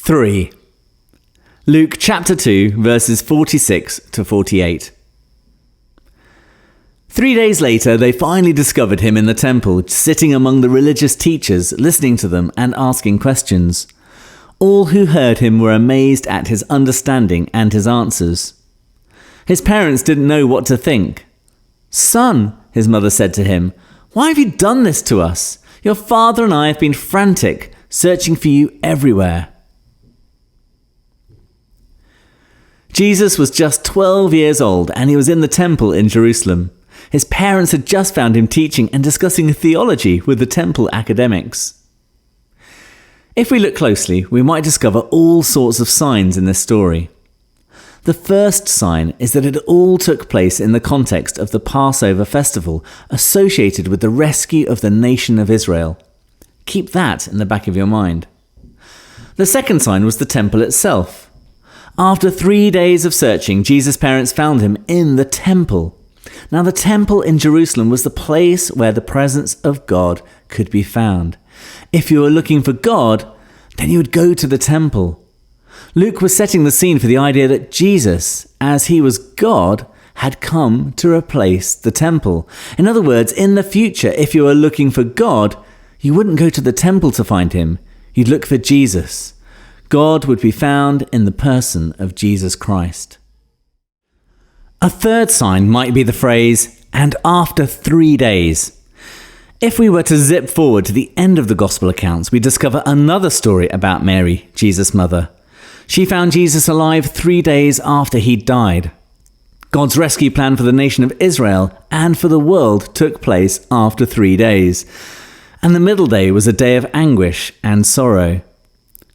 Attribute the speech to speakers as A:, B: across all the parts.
A: 3. Luke chapter 2, verses 46 to 48. 3 days later, they finally discovered him in the temple, sitting among the religious teachers, listening to them and asking questions. All who heard him were amazed at his understanding and his answers. His parents didn't know what to think. "Son," his mother said to him, "why have you done this to us? Your father and I have been frantic, searching for you everywhere." Jesus was just 12 years old and he was in the temple in Jerusalem. His parents had just found him teaching and discussing theology with the temple academics. If we look closely, we might discover all sorts of signs in this story. The first sign is that it all took place in the context of the Passover festival associated with the rescue of the nation of Israel. Keep that in the back of your mind. The second sign was the temple itself. After 3 days of searching, Jesus' parents found him in the temple. Now, the temple in Jerusalem was the place where the presence of God could be found. If you were looking for God, then you would go to the temple. Luke was setting the scene for the idea that Jesus, as he was God, had come to replace the temple. In other words, in the future, if you were looking for God, you wouldn't go to the temple to find him. You'd look for Jesus. God would be found in the person of Jesus Christ. A third sign might be the phrase, "and after 3 days." If we were to zip forward to the end of the Gospel accounts, we discover another story about Mary, Jesus' mother. She found Jesus alive 3 days after he died. God's rescue plan for the nation of Israel and for the world took place after 3 days. And the middle day was a day of anguish and sorrow.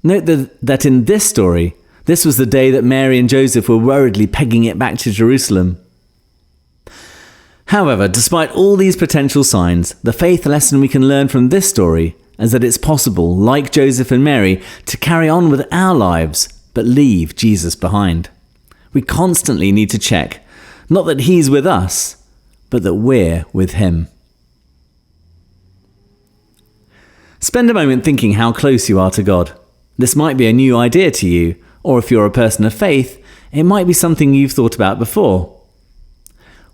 A: Note that in this story, this was the day that Mary and Joseph were worriedly pegging it back to Jerusalem. However, despite all these potential signs, the faith lesson we can learn from this story is that it's possible, like Joseph and Mary, to carry on with our lives, but leave Jesus behind. We constantly need to check, not that he's with us, but that we're with him. Spend a moment thinking how close you are to God. This might be a new idea to you, or if you're a person of faith, it might be something you've thought about before.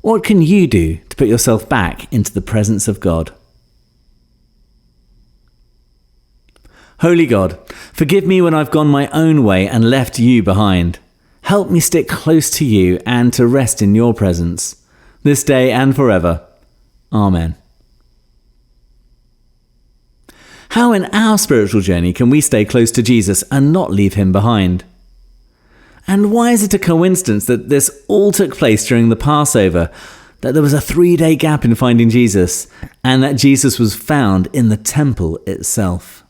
A: What can you do to put yourself back into the presence of God? Holy God, forgive me when I've gone my own way and left you behind. Help me stick close to you and to rest in your presence, this day and forever. Amen. How in our spiritual journey can we stay close to Jesus and not leave him behind? And why is it a coincidence that this all took place during the Passover, that there was a 3-day gap in finding Jesus, and that Jesus was found in the temple itself?